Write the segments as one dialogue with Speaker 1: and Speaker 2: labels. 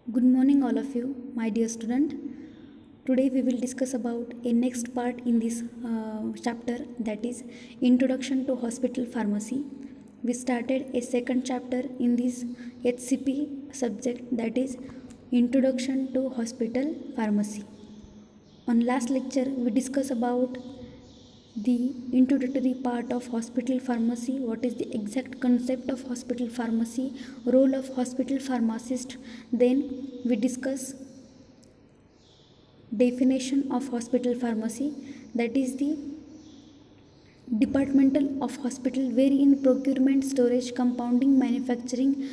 Speaker 1: Good morning, all of you, my dear student. Today we will discuss about a next part in this chapter, that is Introduction to Hospital Pharmacy. We started a second chapter in this HCP subject, that is Introduction to Hospital Pharmacy. On last lecture we discussed about the introductory part of hospital pharmacy, what is the exact concept of hospital pharmacy, role of hospital pharmacist. Then we discuss definition of hospital pharmacy, that is the departmental of hospital wherein procurement, storage, compounding, manufacturing,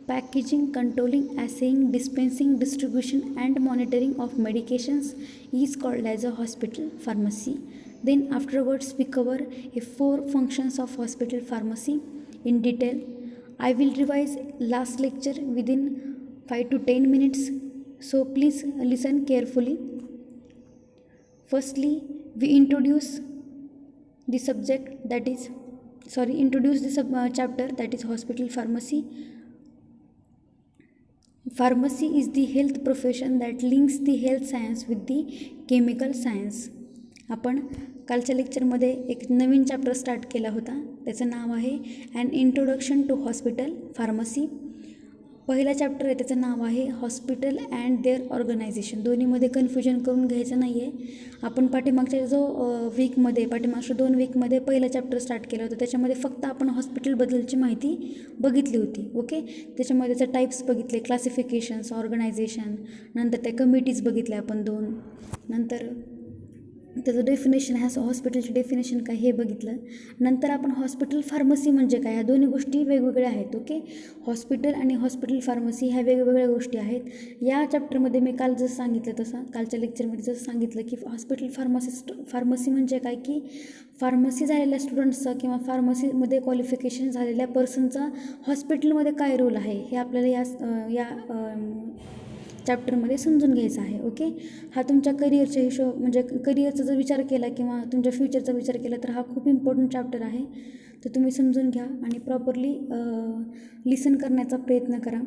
Speaker 1: packaging, controlling, assaying, dispensing, distribution and monitoring of medications is called as a hospital pharmacy. Then afterwards we cover a 4 functions of hospital pharmacy in detail. I will revise last lecture within 5 to 10 minutes, so please listen carefully. Firstly, we introduce the subject, that is introduce the chapter, that is hospital pharmacy. Pharmacy is the health profession that links the health science with the chemical science. आपण कालच्या लेक्चरमध्ये एक नवीन chapter start केला होता, त्याचं नाव आहे an introduction to hospital pharmacy. पहिला चॅप्टर आहे त्याचं नाव आहे हॉस्पिटल अँड देअर ऑर्गनायझेशन. दोन्हीमध्ये कन्फ्युजन करून घ्यायचं नाही आहे. आपण पाठीमागच्या पाठीमागच्या 2 वीकमध्ये पहिला चॅप्टर स्टार्ट केला होता, त्याच्यामध्ये फक्त आपण हॉस्पिटलबद्दलची माहिती बघितली होती. ओके, त्याच्यामध्ये त्याचे टाईप्स बघितले, क्लासिफिकेशन्स, ऑर्गनायझेशन, नंतर त्या कमिटीज बघितल्या आपण 2, नंतर त्याचं डेफिनेशन हॉस्पिटलची डेफिनेशन काय हे बघितलं. नंतर आपण हॉस्पिटल फार्मसी म्हणजे काय, ह्या दोन्ही गोष्टी वेगवेगळ्या आहेत. ओके, हॉस्पिटल आणि हॉस्पिटल फार्मसी ह्या वेगवेगळ्या गोष्टी आहेत. या चॅप्टरमध्ये मी काल जसं सांगितलं तसं, कालच्या लेक्चरमध्ये जसं सांगितलं की हॉस्पिटल फार्मसी म्हणजे काय, की फार्मसी झालेल्या स्टुडंट्सचा किंवा फार्मसीमध्ये क्वालिफिकेशन झालेल्या पर्सनचा हॉस्पिटलमध्ये काय रोल आहे हे आपल्याला या चॅप्टरमध्ये समजून घ्यायचं आहे. ओके, हा तुमच्या करिअरच्या म्हणजे करिअरचा जर विचार केला किंवा तुमच्या फ्युचरचा विचार केला तर हा खूप इम्पॉर्टंट चॅप्टर आहे. तर तुम्ही समजून घ्या आणि प्रॉपरली लिसन करण्याचा प्रयत्न करा.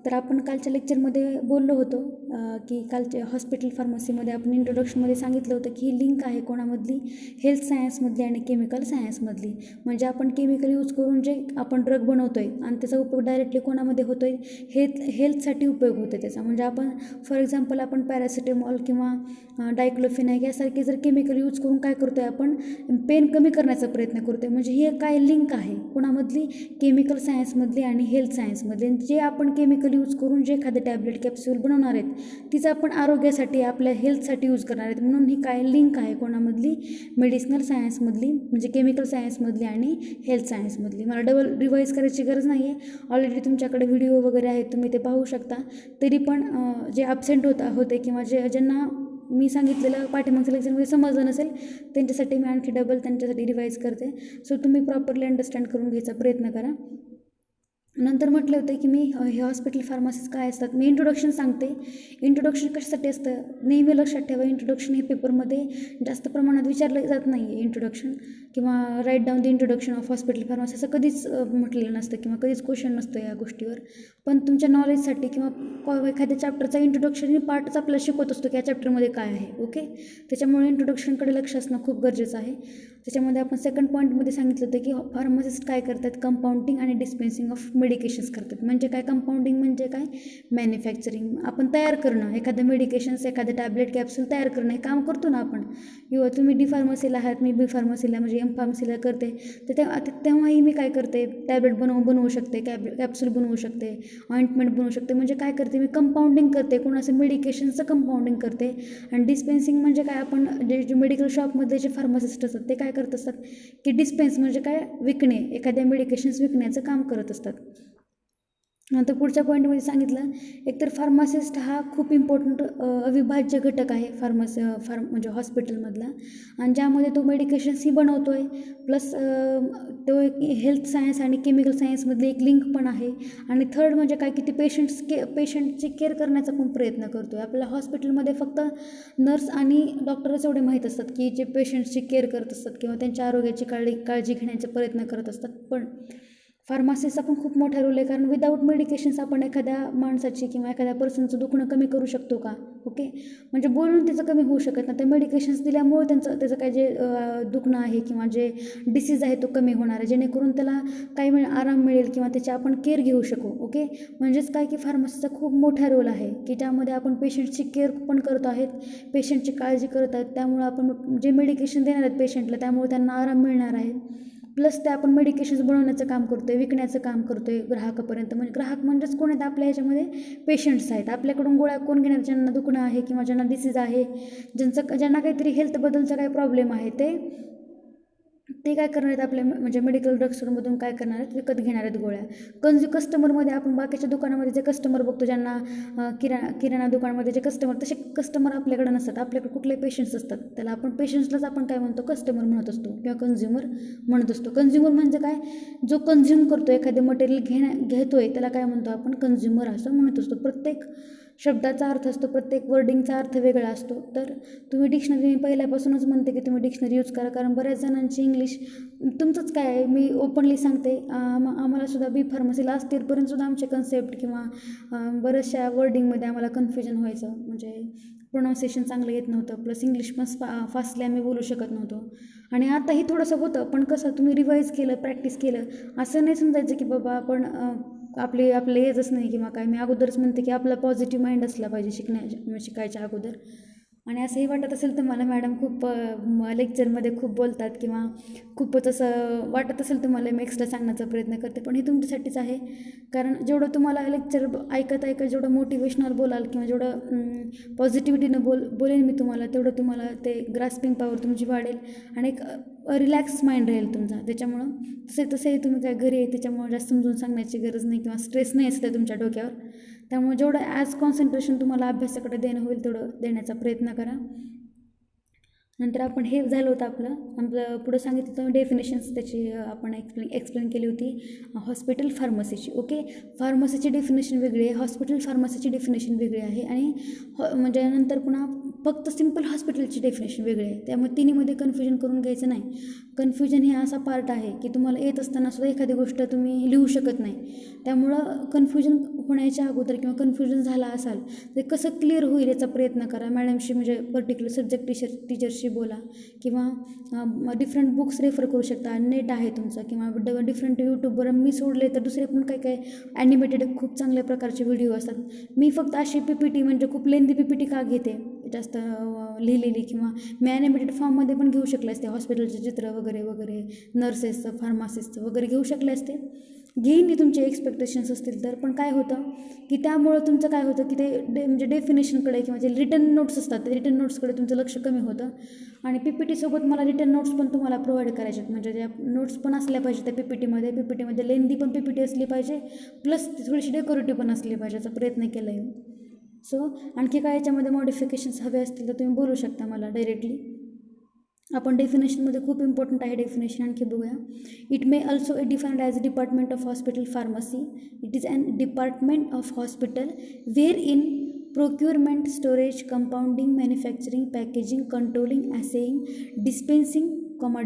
Speaker 1: तर आपण कालच्या लेक्चरमध्ये बोललो होतो की कालच्या हॉस्पिटल फार्मसीमध्ये आपण इंट्रोडक्शनमध्ये सांगितलं होतं की ही लिंक आहे कोणामधली, हेल्थ सायन्समधली आणि केमिकल सायन्समधली. म्हणजे आपण केमिकल यूज करून जे आपण ड्रग बनवतो आहे आणि त्याचा उपयोग डायरेक्टली कोणामध्ये होतो आहे, हेल्थसाठी उपयोग होतो त्याचा. म्हणजे आपण फॉर एक्झाम्पल आपण पॅरासिटेमॉल किंवा डायक्लोफिनाक यासारखे जर केमिकल यूज करून काय करतो आहे, आपण पेन कमी करण्याचा प्रयत्न करतो आहे. म्हणजे ही काय लिंक आहे कोणामधली, केमिकल सायन्समधली आणि हेल्थ सायन्समधली. जे आपण केमिकल यूज करून जे एखादं टॅबलेट कॅप्सूल बनवणार आहेत तिचं आपण आरोग्यासाठी आपल्या हेल्थसाठी यूज करणार आहेत. म्हणून ही काय लिंक आहे कोणामधली, मेडिसिनल सायन्समधली म्हणजे केमिकल सायन्समधली आणि हेल्थ सायन्समधली. मला डबल रिवाईज करायची गरज नाही आहे, ऑलरेडी तुमच्याकडे व्हिडिओ वगैरे आहेत, तुम्ही ते पाहू शकता. तरी पण जे ॲब्सेंट होते किंवा ज्यांना मी सांगितलेलं पाठीमागच्या लेक्चरमध्ये समजलं नसेल त्यांच्यासाठी मी आणखी डबल त्यांच्यासाठी रिवाईज करते. सो तुम्ही प्रॉपरली अंडरस्टँड करून घ्यायचा प्रयत्न करा. नंतर म्हटलं होतं की मी हे हॉस्पिटल फार्मसीज काय असतात, मी इंट्रोडक्शन सांगते. इंट्रोडक्शन कशासाठी असतं नेहमी लक्षात ठेवा, इंट्रोडक्शन हे पेपरमध्ये जास्त प्रमाणात विचारलं जात नाही आहे. इंट्रोडक्शन किंवा write down the introduction of hospital pharmacy असं कधीच म्हटलेलं नसतं किंवा कधीच क्वेश्चन नसतं या गोष्टीवर. पण तुमच्या नॉलेजसाठी किंवा एखाद्या चॅप्टरचा इंट्रोडक्शन पार्टच आपल्याला शिकवत असतो की या चॅप्टरमध्ये काय आहे. ओके, त्याच्यामुळे इंट्रोडक्शनकडे लक्ष असणं खूप गरजेचं आहे. त्याच्यामध्ये आपण सेकंड पॉईंटमध्ये सांगितलं होतं की फार्मासिस्ट काय करतात, कंपाऊंडिंग आणि डिस्पेन्सिंग ऑफ मेडिकेशन्स करतात. म्हणजे काय, कंपाऊंडिंग म्हणजे काय, मॅन्युफॅक्चरिंग, आपण तयार करणं, एखादं मेडिकेशन्स, एखादं टॅबलेट कॅप्सूल तयार करणं हे काम करतो ना आपण. किंवा तुम्ही डी फार्मसीला आहात, मी बी फार्मसीला म्हणजे एम फार्मसीला करते, तर तेव्हाही मी काय करते, टॅबलेट बनवू शकते, कॅप्सूल बनवू शकते, ऑइंटमेंट बनवू शकते. म्हणजे काय करते, मी कंपाऊंडिंग करते, कोणाचं मेडिकेशनचं कंपाऊंडिंग करते. आणि डिस्पेन्सिंग म्हणजे काय, आपण जे मेडिकल शॉपमध्ये जे फार्मासिस्ट असतात ते काय करत असतात की डिस्पेन्स म्हणजे काय, विकणे, एखाद्या मेडिकेशन्स विकण्याचं काम करत असतात. नंतर पुढच्या पॉईंटमध्ये सांगितलं, एकतर फार्मासिस्ट हा खूप इम्पॉर्टंट अविभाज्य घटक आहे म्हणजे हॉस्पिटलमधला, आणि ज्यामध्ये तो मेडिकेशन्सही बनवतो आहे, प्लस तो एक हेल्थ सायन्स आणि केमिकल सायन्समधली एक लिंक पण आहे. आणि थर्ड म्हणजे काय, की ते पेशंटची केअर करण्याचा पण प्रयत्न करतो आहे. आपल्या हॉस्पिटलमध्ये फक्त नर्स आणि डॉक्टरच एवढे माहीत असतात की जे पेशंट्सची केअर करत असतात किंवा त्यांच्या आरोग्याची काळजी घेण्याचा प्रयत्न करत असतात. पण फार्मासिस्टचा पण खूप मोठा रोल आहे, कारण विदाऊट मेडिकेशन्स आपण एखाद्या माणसाची किंवा एखाद्या पर्सनचं दुखणं कमी करू शकतो का? ओके, म्हणजे बोलून त्याचं कमी होऊ शकत नाही. ते मेडिकेशन्स दिल्यामुळे त्याचं काय जे दुखणं आहे किंवा जे डिसीज आहे तो कमी होणार आहे, जेणेकरून त्याला काही वेळ आराम मिळेल किंवा त्याची आपण केअर घेऊ शकू. ओके, म्हणजेच काय की फार्मसीचा खूप मोठा रोल आहे की त्यामध्ये आपण पेशंटची केअर पण करत आहेत, पेशंटची काळजी करत आहेत. त्यामुळं आपण जे मेडिकेशन देणार आहेत पेशंटला त्यामुळे त्यांना आराम मिळणार आहे. प्लस ते आपण मेडिकेशन्स बनवण्याचं काम करतो आहे, विकण्याचं काम करतो आहे ग्राहकापर्यंत. म्हणजे ग्राहक म्हणजेच कोण आहेत आपल्या ह्याच्यामध्ये? पेशंट्स आहेत. आपल्याकडून गोळ्या कोण घेणार? ज्यांना दुखणं आहे किंवा ज्यांना डिसीज आहे, ज्यांना काहीतरी हेल्थबद्दलचा काही प्रॉब्लेम आहे, ते काय करणार आहेत? आपल्या म्हणजे मेडिकल ड्रग स्टोअरमधून काय करणार आहेत? विकत घेणार आहेत गोळ्या. कस्टमरमध्ये आपण बाकीच्या दुकानामध्ये जे कस्टमर बघतो, ज्यांना किराणा दुकानामध्ये जे कस्टमर, तसे कस्टमर आपल्याकडे नसतात. आपल्याकडे कुठले पेशंट्स असतात, त्याला आपण पेशंट्सलाच आपण काय म्हणतो? कस्टमर म्हणत असतो किंवा कन्झ्युमर म्हणत असतो. कन्झ्युमर म्हणजे काय? जो कन्झ्युम करतो, एखादे मटेरियल घेतोय त्याला काय म्हणतो आपण? कन्झ्युमर असं म्हणत असतो. प्रत्येक शब्दाचा अर्थ असतो, प्रत्येक वर्डिंगचा अर्थ वेगळा असतो. तर तुम्ही डिक्शनरी, मी पहिल्यापासूनच म्हणते की तुम्ही डिक्शनरी यूज करा, कारण बऱ्याच जणांची इंग्लिश तुमचंच काय आहे, मी ओपनली सांगते, आम्हाला सुद्धा बी फार्मसी लास्ट इयरपर्यंत सुद्धा आमचे कन्सेप्ट किंवा बऱ्याचशा वर्डिंगमध्ये आम्हाला कन्फ्युजन व्हायचं, म्हणजे प्रोनाऊन्सिएशन चांगलं येत नव्हतं, प्लस इंग्लिश पण फास्टली आम्ही बोलू शकत नव्हतो. आणि आताही थोडंसं होतं, पण कसं तुम्ही रिवाईज केलं, प्रॅक्टिस केलं, असं नाही समजायचं की बाबा आपण आपलं येतच नाही किंवा काय. मी अगोदरच म्हणते की आपला पॉझिटिव्ह माइंड असला पाहिजे शिकायच्या अगोदर. आणि असंही वाटत असेल तर मला मॅडम खूप लेक्चरमध्ये खूप बोलतात किंवा खूपच असं वाटत असेल तुम्हाला मी एक्स्ट्रा सांगण्याचा प्रयत्न करते, पण हे तुमच्यासाठीच आहे. कारण जेवढं तुम्हाला लेक्चर ऐकत जेवढं मोटिवेशनल बोलाल किंवा जेवढं पॉझिटिव्हिटीनं बोलेन मी तुम्हाला, तेवढं तुम्हाला ते ग्रास्पिंग पॉवर तुमची वाढेल आणि एक रिलॅक्स माइंड राहील तुमचा. त्याच्यामुळं तसेही तुम्ही काय घरी आहे, त्याच्यामुळं जास्त समजून सांगण्याची गरज नाही किंवा स्ट्रेस नाही असतं तुमच्या डोक्यावर. त्यामुळे जेवढं ॲज कॉन्सन्ट्रेशन तुम्हाला अभ्यासाकडे देणं होईल तेवढं देण्याचा प्रयत्न करा. नंतर आपण हे झालं होतं आपलं पुढं सांगितलं होतं डेफिनेशन्स, त्याची आपण एक्सप्लेन केली होती हॉस्पिटल फार्मसीची. ओके, फार्मसीची डेफिनेशन वेगळी आहे, हॉस्पिटल फार्मसीची डेफिनेशन वेगळी आहे आणि म्हणजे नंतर पुन्हा फक्त सिम्पल हॉस्पिटलची डेफिनेशन वेगळी आहे. त्यामुळे तिन्हीमध्ये कन्फ्युजन करून घ्यायचं नाही. कन्फ्युजन हे असा पार्ट आहे की तुम्हाला येत असताना सुद्धा एखादी गोष्ट तुम्ही लिहू शकत नाही. त्यामुळं कन्फ्युजन होण्याच्या अगोदर किंवा कन्फ्युजन झाला असाल तर कसं क्लिअर होईल याचा प्रयत्न करा. मॅडमशी म्हणजे पर्टिक्युलर सब्जेक्ट टीचरशी बोला किंवा डिफरंट बुक्स रेफर करू शकता. नेट आहे तुमचं किंवा डिफरंट यूट्यूबवर मी सोडले तर दुसरे पण काही ॲनिमेटेड खूप चांगल्या प्रकारचे व्हिडिओ असतात. मी फक्त अशी PPT म्हणजे खूप लेंदी PPT का घेते जास्त लिहिलेली, किंवा मी ॲनिमेटेड फॉर्ममध्ये पण घेऊ शकले असते, हॉस्पिटलचे चित्र वगैरे वगैरे, नर्सेसचं, फार्मासिस्टचं वगैरे घेऊ शकले असते. घेईन मी तुमचे एक्सपेक्टेशन्स असतील तर. पण काय होतं की त्यामुळं तुमचं काय होतं की ते म्हणजे डेफिनेशनकडे किंवा जे रिटर्न नोट्स असतात ते रिटर्न नोट्सकडे तुमचं लक्ष कमी होतं. आणि PPTसोबत मला रिटर्न नोट्स पण तुम्हाला प्रोव्हाइड करायचे आहेत, म्हणजे त्या नोट्स पण असल्या पाहिजे त्या PPTमध्ये लेंदी पण PPT असली पाहिजे, प्लस थोडीशी डेकोरेटिव्ह पण असली पाहिजे, याचा प्रयत्न केला आहे. सो आणखी काय याच्यामध्ये मॉडिफिकेशन्स हवे असतील तर तुम्ही बोलू शकता मला डायरेक्टली. आपण डेफिनेशनमध्ये खूप इम्पॉर्टंट आहे डेफिनेशन, आणखी बघूया. It may also defined as a department of hospital pharmacy. It is an department of hospital where in procurement, storage, compounding, manufacturing, packaging, controlling, assaying, dispensing,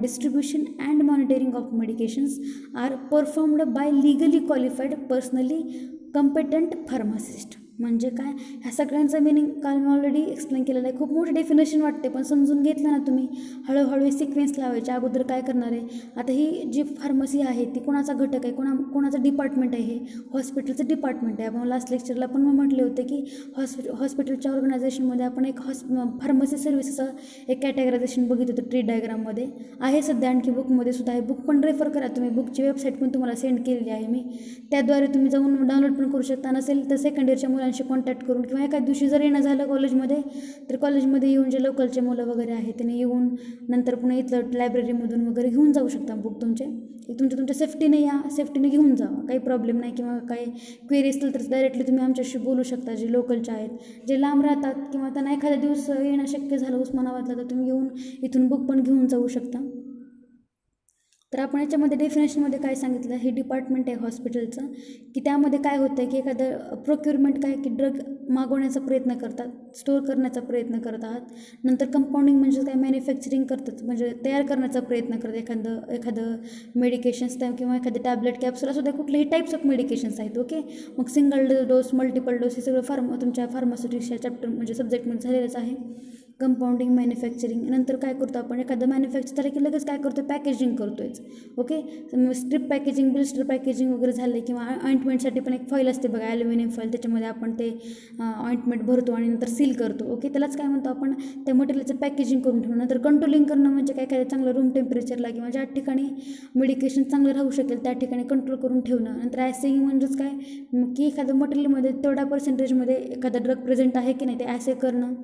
Speaker 1: distribution and monitoring of medications are performed by legally qualified, personally competent pharmacist. म्हणजे काय, ह्या सगळ्यांचं meaning काल मी already explain केलेलं आहे. खूप मोठी definition वाटते, पण समजून घेतलं ना तुम्ही, हळूहळू सिक्वेन्स लावायच्या. अगोदर काय करणार आहे, आता ही जी फार्मसी आहे ती कोणाचा घटक आहे, कोणाचं डिपार्टमेंट आहे, हे हॉस्पिटलचं डिपार्टमेंट आहे. आपण लास्ट लेक्चरला पण म्हटले होते की हॉस्पिटलच्या ऑर्गनायझेशनमध्ये आपण एक फार्मसी सर्व्हिसेसचं एक कॅटेगरायझेशन बघित होतं ट्री डायग्राममध्ये आहे. सध्या आणखी बुकमध्ये सुद्धा आहे, बुक पण रेफर करा तुम्ही. बुकची वेबसाईट पण तुम्हाला सेंड केलेली आहे मी, त्याद्वारे तुम्ही जाऊन डाउनलोड पण करू शकता. नसेल तर सेकंड इयरच्या मुलांशी कॉन्टॅक्ट करून किंवा एखाद दिवशी जर येणं झालं कॉलेजमध्ये तर कॉलेजमध्ये येऊन जे लोकलचे मुलं वगैरे आहेत त्यांनी येऊन नंतर पुन्हा इथलं लायब्ररीमधून वगैरे घेऊन जाऊ शकता बुक. तुमच्या सेफ्टीने या, सेफ्टीने घेऊन जा, काही प्रॉब्लेम नाही. किंवा काही क्वेरी असतील तर डायरेक्टली तुम्ही आमच्याशी बोलू शकता. जे लोकलचे आहेत, जे लांब राहतात किंवा त्यांना एखाद्या दिवस येणं शक्य झालं उस्मानाबादला तर तुम्ही येऊन इथून बुक पण घेऊन जाऊ शकता. तर आपण याच्यामध्ये डेफिनेशनमध्ये काय सांगितलं, हे डिपार्टमेंट आहे हॉस्पिटलचं, की त्यामध्ये काय होतं आहे की एखादं प्रोक्युरमेंट काय की ड्रग मागवण्याचा प्रयत्न करतात, स्टोअर करण्याचा प्रयत्न करत आहात. नंतर कंपाऊंडिंग म्हणजे काय, मॅन्युफॅक्चरिंग करतात, म्हणजे तयार करण्याचा प्रयत्न करतात एखादं मेडिकेशन्स किंवा एखादे टॅबलेट कॅप्सूल असू द्या, कुठलेही टाईप्स ऑफ मेडिकेशन्स आहेत. ओके, मग सिंगल डोस, मल्टिपल डोस, हे सगळं तुमच्या फार्मास्युटिक्सच्या चॅप्टर म्हणजे सब्जेक्टमध्ये झालेलंच आहे. Compounding, manufacturing. नंतर काय करतो आपण, एखादं मॅन्युफॅक्चर झालं की लगेच काय करतो, पॅकेजिंग करतो आहेच. Okay, strip packaging, blister packaging वगैरे झालं, किंवा ऑइंटमेंटसाठी पण एक फाईल असते बघा, ॲल्युमिनियम फाईल, त्याच्यामध्ये आपण ते ऑइंटमेंट भरतो आणि नंतर सील करतो. ओके, त्यालाच काय म्हणतो आपण, त्या मटेरियलचं पॅकेजिंग करून ठेवणं. नंतर कंट्रोलिंग करणं म्हणजे काय चांगलं रूम टेम्परेचरला किंवा ज्या ठिकाणी मेडिकेशन चांगलं राहू शकेल त्या ठिकाणी कंट्रोल करून ठेवणं. नंतर ॲसेइंग म्हणजेच काय की एखाद्या मटेरियलमध्ये तेवढ्या पर्सेंटेजमध्ये एखादा ड्रग प्रेझेंट आहे की नाही ते ॲसे करणं.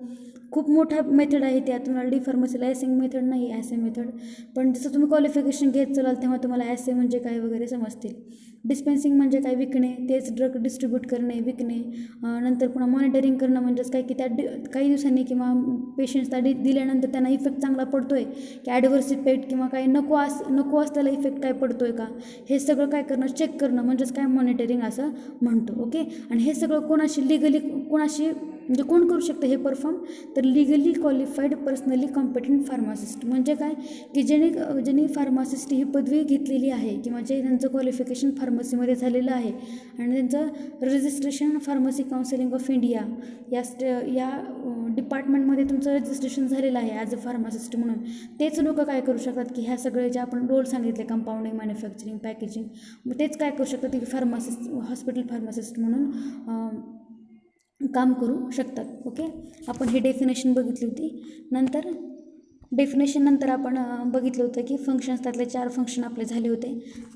Speaker 1: खूप मोठा मेथड आहे ते, तुम्हाला डी फार्मसीला ॲसेइंग मेथड नाही आहे, ॲसे मेथड. पण जसं तुम्ही क्वालिफिकेशन घेत चलाल तेव्हा तुम्हाला ॲसे म्हणजे काय वगैरे समजतील. डिस्पेन्सिंग म्हणजे काय, विकणे, तेच ड्रग डिस्ट्रीब्यूट करणे, विकणे. नंतर पुन्हा मॉनिटरिंग करणं म्हणजेच काय की त्या काही दिवसांनी किंवा पेशंट्सला दिल्यानंतर त्यांना इफेक्ट चांगला पडतो आहे की ॲडव्हर्स इफेक्ट किंवा काही नको असलेला इफेक्ट काय पडतो आहे का, हे सगळं काय करणं, चेक करणं म्हणजेच काय मॉनिटरिंग असं म्हणतो. ओके, आणि हे सगळं कोणाशी म्हणजे कोण करू शकतं हे परफॉर्म, तर legally qualified personally competent pharmacist. म्हणजे काय की ज्यांनी फार्मासिस्ट ही पदवी घेतलेली आहे किंवा जे त्यांचं क्वालिफिकेशन फार्मसीमध्ये झालेलं आहे आणि त्यांचं registration pharmacy counselling of India या डिपार्टमेंटमध्ये तुमचं रजिस्ट्रेशन झालेलं आहे ॲज अ फार्मासिस्ट म्हणून, तेच लोक काय करू शकतात की ह्या सगळे जे आपण रोल सांगितले, कंपाऊंडिंग, मॅन्युफॅक्चरिंग, पॅकेजिंग, मग तेच काय करू शकतात की फार्मासिस्ट, हॉस्पिटल फार्मासिस्ट म्हणून काम करू शकतात. ओके, आपण ही डेफिनेशन बघितली होती. नंतर डेफिनेशननंतर आपण बघितलं होतं की फंक्शन्स, त्यातले 4 फंक्शन आपले झाले होते.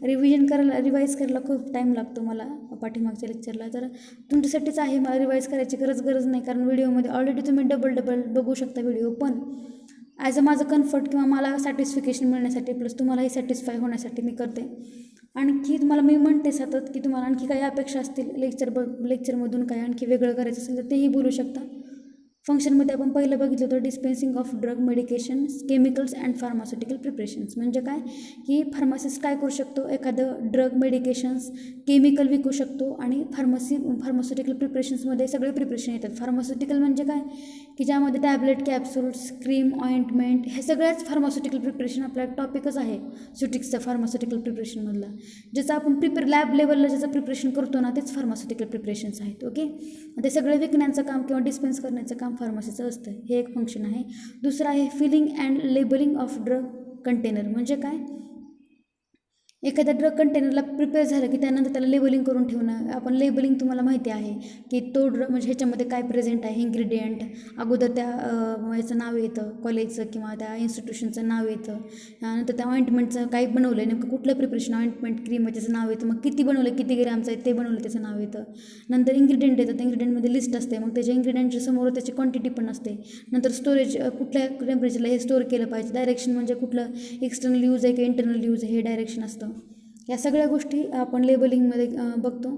Speaker 1: रिवाईज करायला खूप टाईम लागतो मला पाठीमागच्या लेक्चरला, तर तुमच्यासाठीच आहे, मला रिवाईज करायची गरज नाही, कारण व्हिडिओमध्ये ऑलरेडी तुम्ही डबल बघू शकता व्हिडिओ. पण ॲज अ माझं कम्फर्ट किंवा मला सॅटिस्फिकेशन मिळण्यासाठी प्लस तुम्हालाही सॅटिस्फाय होण्यासाठी मी करते. आणखी तुम्हाला मी म्हणते सतत की तुम्हाला आणखी काही अपेक्षा असतील लेक्चरमधून काय आणखी वेगळं करायचं असेल तर तेही बोलू शकता. फंक्शनमध्ये आपण पहिलं बघितलं होतं dispensing of drug, medications, chemicals and pharmaceutical preparations. म्हणजे काय की फार्मासिस्ट काय करू शकतो, एखादं ड्रग, मेडिकेशन्स, केमिकल विकू शकतो आणि फार्मास्युटिकल प्रिपरेशन्समध्ये सगळे प्रिपरेशन येतात. फार्मास्युटिकल म्हणजे काय की ज्यामध्ये टॅबलेट, कॅप्सूल्स, क्रीम, ऑइंटमेंट, हे सगळ्याच फार्मास्युटिकल प्रिपरेशन आपला टॉपिकच आहे सुटिक्सचा फार्मास्युटिकल प्रिपरेशनमधला. ज्याचं आपण लॅब लेवलला ज्याचं प्रिपरेशन करतो ना तेच फार्मास्युटिकल प्रिपरेशन्स आहेत. ओके, ते सगळे विकण्याचं काम किंवा डिस्पेन्स करण्याचं काम फार्मसीचं असतं, हे एक फंक्शन आहे. दुसरं आहे filling and labelling of drug container. म्हणजे काय, एखाद्या ड्रग कंटेनरला प्रिपेअर झालं की त्यानंतर त्याला लेबलिंग करून ठेवणं. आपण लेबलिंग तुम्हाला माहिती आहे की तो ड्रग म्हणजे ह्याच्यामध्ये काय प्रेझेंट आहे, इन्ग्रेडियंट, अगोदर त्या याचं नाव येतं, कॉलेजचं किंवा त्या इन्स्टिट्यूशनचं नाव येतं. नंतर त्या ऑइंटमेंटचं काही बनवलं आहे, नेमकं कुठलं प्रिपरेशन, ऑइंटमेंट, क्रीम, त्याचं नाव येतं. मग किती बनवलं, किती ग्रॅमचं आहे ते बनवलं त्याचं नाव येतं. नंतर इन्ग्रेडियंट येतं, त्या इन्ग्रेडियंटमध्ये लिस्ट असते, मग त्याच्या इन्ग्रेडियंटच्या समोर त्याची क्वांटिटी पण असते. नंतर स्टोरेज, कुठल्या टेम्परेचरला हे स्टोअर केलं पाहिजे. डायरेक्शन म्हणजे कुठलं एक्सटर्नल यूज आहे की इंटरनल यूज आहे, हे डायरेक्शन असतं. या सगळ्या गोष्टी आपण लेबलिंगमध्ये बघतो.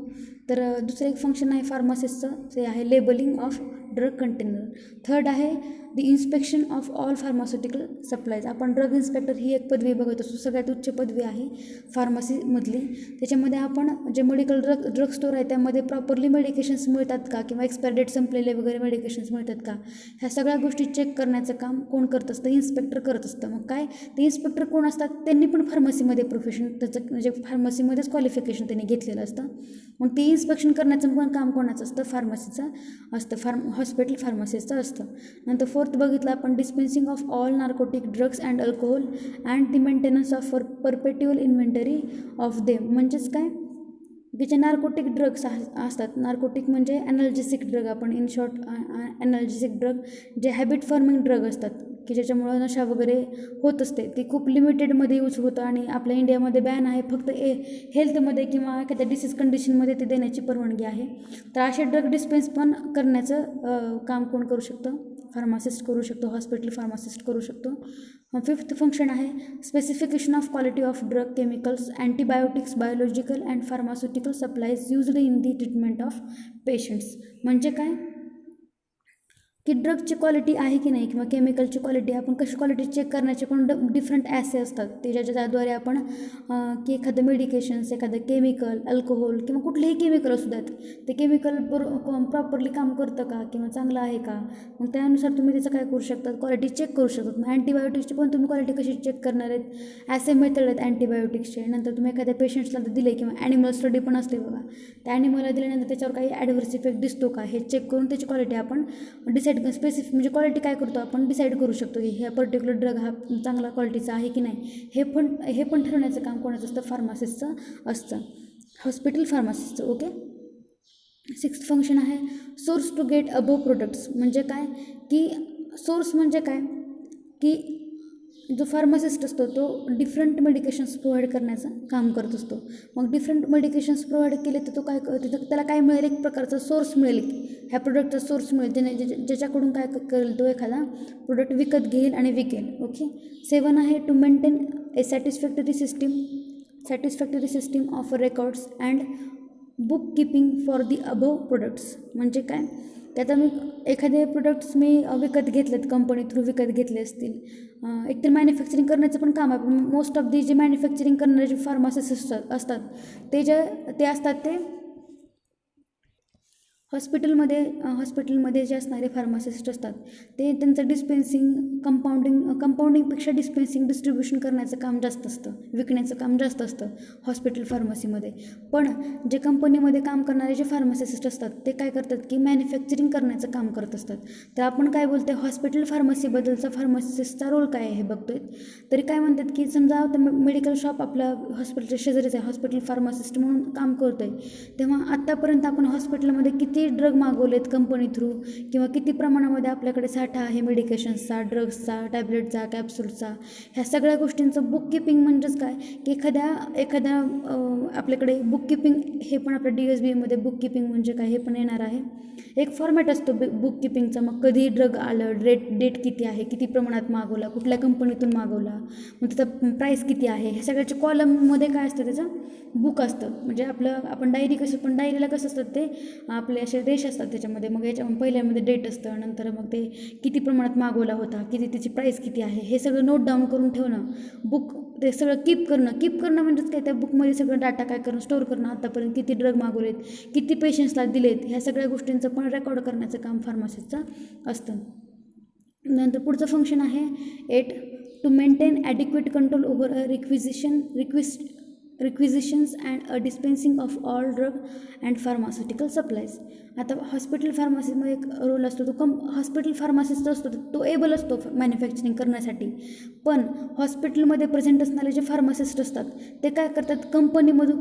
Speaker 1: तर दुसरं एक फंक्शन आहे फार्मासिस्टचं, ते आहे labelling of drug container. Third आहे the inspection of all pharmaceutical supplies. आपण ड्रग इन्स्पेक्टर ही एक पदवी बघत असतो, सगळ्यात उच्च पदवी आहे फार्मसीमधली. त्याच्यामध्ये आपण जे मेडिकल ड्रग स्टोअर आहे त्यामध्ये प्रॉपरली मेडिकेशन्स मिळतात का किंवा एक्सपायर डेट संपलेले वगैरे मेडिकेशन्स मिळतात का, ह्या सगळ्या गोष्टी चेक करण्याचं काम कोण करत असतं, इन्स्पेक्टर करत असतं. मग काय, ते इन्स्पेक्टर कोण असतात, त्यांनी पण फार्मसीमध्ये प्रोफेशन, त्याचं म्हणजे फार्मसीमध्येच क्वालिफिकेशन त्यांनी घेतलेलं असतं. मग ते इन्स्पेक्शन करण्याचं पण काम कोणाचं असतं, फार्मसीचं असतं, हॉस्पिटल फार्मसिस्टचं असतं. नंतर फोर्थ बघितलं आपण dispensing of all narcotic drugs and alcohol and the maintenance of perpetual inventory of them. म्हणजेच काय की जे नार्कोटिक ड्रग्स असतात, नार्कोटिक म्हणजे ॲनल्जेसिक ड्रग, आपण इन शॉर्ट ॲनल्जेसिक ड्रग, जे हॅबिट फॉर्मिंग ड्रग असतात की ज्याच्यामुळं नशा वगैरे होत असते, ती खूप लिमिटेडमध्ये यूज होतं आणि आपल्या इंडियामध्ये बॅन आहे, फक्त हेल्थमध्ये किंवा एखाद्या डिसीज कंडिशनमध्ये ते देण्याची परवानगी आहे. तर असे ड्रग डिस्पेन्स पण करण्याचं काम कोण करू शकतं, फार्मासिस्ट करू शकतो, हॉस्पिटल फार्मासिस्ट करू शकतो. फिफ्थ फंक्शन आहे specification of quality of drug, chemicals, antibiotics, biological and pharmaceutical supplies used in the treatment of patients. म्हणजे काय की ड्रगची क्वालिटी आहे की नाही किंवा केमिकलची क्वालिटी आपण कशी क्वालिटी चेक करण्याचे पण डिफरंट ॲसे असतात ते ज्याद्वारे आपण की एखादं मेडिकेशन्स एखादं केमिकल अल्कोहोल किंवा कुठलेही केमिकल असू द्यात ते केमिकल प्रॉपरली काम करतं का किंवा चांगलं आहे का, मग त्यानुसार तुम्ही त्याचं काय करू शकतात क्वालिटी चेक करू शकतात. मग अँटीबायोटिक्सची पण तुम्ही क्वालिटी कशी चेक करणार आहेत, ॲसे मेथड आहेत अँटीबायोटिक्सचे. नंतर तुम्ही एखाद्या पेशंट्सला दिले किंवा ॲनिमल स्टडी पण असते बघा, त्या ॲनिमलला दिल्यानंतर त्याच्यावर काही ॲडव्हर्स इफेक्ट दिसतो का हे चेक करून त्याची क्वालिटी आपण डिसाईड स्पेसिफिक म्हणजे क्वालिटी काय करतो आपण डिसाईड करू शकतो की ह्या पर्टिक्युलर ड्रग हा चांगला क्वालिटीचा आहे की नाही. हे पण ठरवण्याचं काम कोणाचं असतं, फार्मासिस्टचं असतं, हॉस्पिटल फार्मासिस्टचं. ओके. 6th फंक्शन आहे source to get above products. म्हणजे काय की सोर्स म्हणजे काय की जो फार्मासिस्ट असतो तो डिफरंट मेडिकेशन्स प्रोव्हाइड करण्याचं काम करत असतो. मग डिफरंट मेडिकेशन्स प्रोव्हाइड केले तर तो काय त्याला काय मिळेल, एक प्रकारचा सोर्स मिळेल, ह्या प्रोडक्टचा सोर्स मिळेल ज्याच्याकडून काय करेल तो एखादा प्रोडक्ट विकत घेईल आणि विकेल. ओके. 7 आहे to maintain a satisfactory system of records and book keeping for the above products. म्हणजे काय ते आता मी एखादे प्रोडक्ट्स मी विकत घेतलेत कंपनी थ्रू विकत घेतले असतील, एकतर मॅन्युफॅक्चरिंग करण्याचं पण काम आहे. मोस्ट ऑफ दी जे मॅन्युफॅक्चरिंग करणारे जे फार्मासिस्ट असतात ते असतात ते हॉस्पिटलमध्ये जे असणारे फार्मासिस्ट असतात ते त्यांचं कंपाऊंडिंगपेक्षा डिस्ट्रीब्युशन करण्याचं काम जास्त असतं, विकण्याचं काम जास्त असतं हॉस्पिटल फार्मसीमध्ये. पण जे कंपनीमध्ये काम करणारे जे फार्मासिस्ट असतात ते काय करतात की मॅन्युफॅक्चरिंग करण्याचं काम करत असतात. तर आपण काय बोलतोय हॉस्पिटल फार्मसीबद्दलचा फार्मासिस्टचा रोल काय आहे हे बघतोय. तरी काय म्हणतात की समजा मेडिकल शॉप आपल्या हॉस्पिटलच्या शेजारीच आहे, हॉस्पिटल फार्मासिस्ट म्हणून काम करतोय, तेव्हा आत्तापर्यंत आपण हॉस्पिटलमध्ये किती ड्रग मागवलेत कंपनी थ्रू किंवा किती प्रमाणामध्ये आपल्याकडे साठा आहे मेडिकेशन्सचा, ड्रग्सचा, टॅब्लेटचा, कॅप्सूलचा, ह्या सगळ्या गोष्टींचं बुक किपिंग म्हणजेच काय की एखाद्या आपल्याकडे बुक किपिंग हे पण आपल्या DSBमध्ये बुक किपिंग म्हणजे काय हे पण येणार आहे. एक फॉर्मॅट असतो बुक किपिंगचा. मग कधी ड्रग आलं, डेट किती आहे, किती प्रमाणात मागवला, कुठल्या कंपनीतून मागवला, मग त्याचा प्राईस किती आहे, हे सगळ्याच्या कॉलममध्ये काय असतं त्याचं बुक असतं. म्हणजे आपण डायरी पण डायरीला कसं असतं ते आपले असे रेश असतात त्याच्यामध्ये, मग याच्या पहिल्यामध्ये डेट असतं, नंतर मग ते किती प्रमाणात मागवला होता, किती त्याची प्राईस किती आहे, हे सगळं नोट डाऊन करून ठेवणं, बुक ते सगळं कीप करणं म्हणजेच काय त्या बुकमध्ये सगळं डाटा काय करणं, स्टोअर करणं, आतापर्यंत किती ड्रग मागवलेत, किती पेशंट्सला दिलेत, ह्या सगळ्या गोष्टींचं पण रेकॉर्ड करण्याचं काम फार्मसिस्टचं असतं. नंतर पुढचं फंक्शन आहे 8 to maintain adequate control over requisitions and dispensing of all drug and pharmaceutical supplies. आता हॉस्पिटल फार्मसीमध्ये एक रोल असतो, तो हॉस्पिटल फार्मासिस्ट असतो तो एबल असतो मॅन्युफॅक्चरिंग करण्यासाठी. पण हॉस्पिटलमध्ये प्रेझेंट असणारे जे फार्मासिस्ट असतात ते काय करतात, कंपनीमधून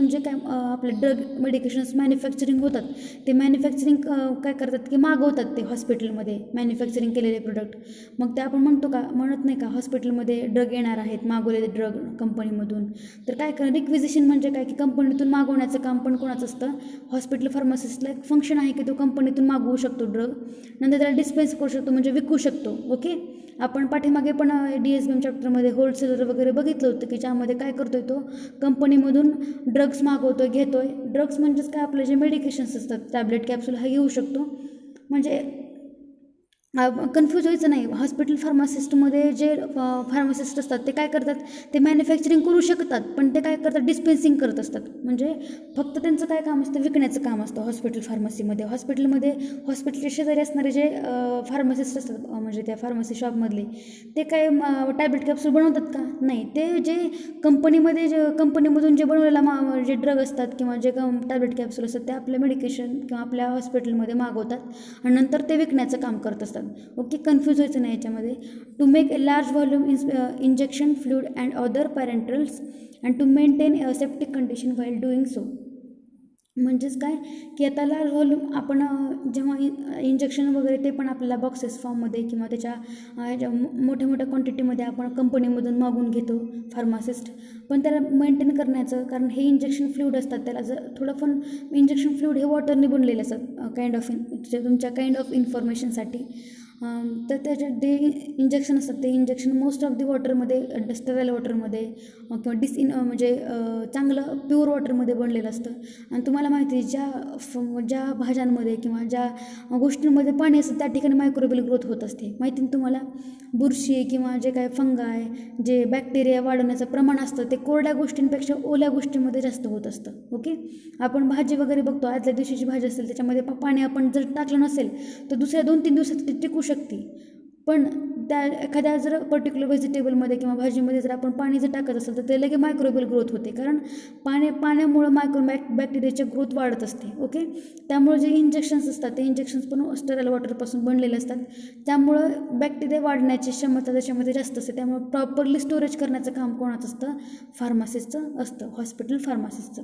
Speaker 1: जे काय आपले ड्रग मेडिकेशन्स मॅन्युफॅक्चरिंग होतात ते मॅन्युफॅक्चरिंग काय करतात की मागवतात ते हॉस्पिटलमध्ये मॅन्युफॅक्चरिंग केलेले प्रोडक्ट. मग ते आपण म्हणत नाही का हॉस्पिटलमध्ये ड्रग येणार आहेत मागवलेले ड्रग कंपनीमधून. तर काय रिक्विजिशन म्हणजे काय की कंपनीतून मागवण्याचं काम पण कोणाचं असतं, हॉस्पिटल फार्मासिस्टला एक फंक्शन आहे की तो कंपनीतून मागवू शकतो ड्रग, नंतर त्याला डिस्पेन्स करू शकतो म्हणजे विकू शकतो. ओके. आपण पाठीमागे पण DSBM चॅप्टरमध्ये होलसेलर वगैरे बघितलं होतं की ज्यामध्ये काय करतोय तो कंपनीमधून ड्रग्स मागवतोय घेतोय. ड्रग्स म्हणजेच काय आपले जे मेडिकेशन्स असतात टॅब्लेट कॅप्सूल हा घेऊ शकतो. म्हणजे कन्फ्यूज व्हायचं नाही. हॉस्पिटल फार्मासिस्टमध्ये जे फार्मासिस्ट असतात ते काय करतात, ते मॅन्युफॅक्चरिंग करू शकतात पण ते काय करतात डिस्पेन्सिंग करत असतात. म्हणजे फक्त त्यांचं काय काम असतं, विकण्याचं काम असतं हॉस्पिटल फार्मसीमध्ये. हॉस्पिटलच्या शेजारी असणारे जे फार्मासिस्ट असतात म्हणजे त्या फार्मसी शॉपमधले ते काय टॅब्लेट कॅप्सूल बनवतात का, नाही. ते जे कंपनीमधून जे बनवलेला जे ड्रग असतात किंवा जे टॅब्लेट कॅप्सूल असतात ते आपल्या मेडिकेशन किंवा आपल्या हॉस्पिटलमध्ये मागवतात आणि नंतर ते विकण्याचं काम करत असतात. ओके. कन्फ्यूज व्हायचं नाही याच्यामध्ये. To make a large volume injection fluid and other parenterals and to maintain aseptic condition while doing so. म्हणजेच काय की आता लार्ज व्हॉल्यूम आपण जेव्हा इंजेक्शन वगैरे ते पण आपल्याला बॉक्सेस फॉर्ममध्ये किंवा त्याच्या मोठ्या क्वांटिटीमध्ये आपण कंपनीमधून मागून घेतो फार्मासिस्ट. पण त्याला मेंटेन करण्याचं, कारण हे इंजेक्शन फ्लूइड असतात, त्याला जर थोडं पण इंजेक्शन फ्लूइड हे वॉटरने बनलेले असतात तुमच्या काइंड ऑफ इन्फॉर्मेशनसाठी. तर त्याच्यात जे इंजेक्शन असतात ते इंजेक्शन मोस्ट ऑफ दी वॉटरमध्ये, स्टराईल वॉटरमध्ये किंवा म्हणजे चांगलं प्युअर वॉटरमध्ये बनलेलं असतं. आणि तुम्हाला माहिती आहे ज्या भाज्यांमध्ये किंवा ज्या गोष्टींमध्ये पाणी असतं त्या ठिकाणी मायक्रोबियल ग्रोथ होत असते. माहिती ना तुम्हाला, बुरशी किंवा जे काय फंगाय, जे बॅक्टेरिया वाढवण्याचं प्रमाण असतं ते कोरड्या गोष्टींपेक्षा ओल्या गोष्टींमध्ये जास्त होत असतं. ओके, आपण भाजी वगैरे बघतो, आदल्या दिवशीची भाजी असेल त्याच्यामध्ये पाणी आपण जर टाकलं नसेल तर दुसऱ्या 2-3 दिवसात ती टिकू शकते. पण त्या एखाद्या जर पर्टिक्युलर व्हेजिटेबलमध्ये किंवा भाजीमध्ये जर आपण पाणी जर टाकत असेल तर ते लगेच मायक्रोबियल ग्रोथ होते, कारण पाण्यामुळं बॅक्टेरियाची ग्रोथ वाढत असते. ओके, त्यामुळे जे इंजेक्शन्स असतात ते इंजेक्शन्स पण स्टराईल वॉटरपासून बनलेले असतात. त्यामुळं बॅक्टेरिया वाढण्याची क्षमता त्याच्यामध्ये जास्त असते. त्यामुळे प्रॉपरली स्टोरेज करण्याचं काम कोणाचं असतं? फार्मासिस्टचं असतं, हॉस्पिटल फार्मासिस्टचं.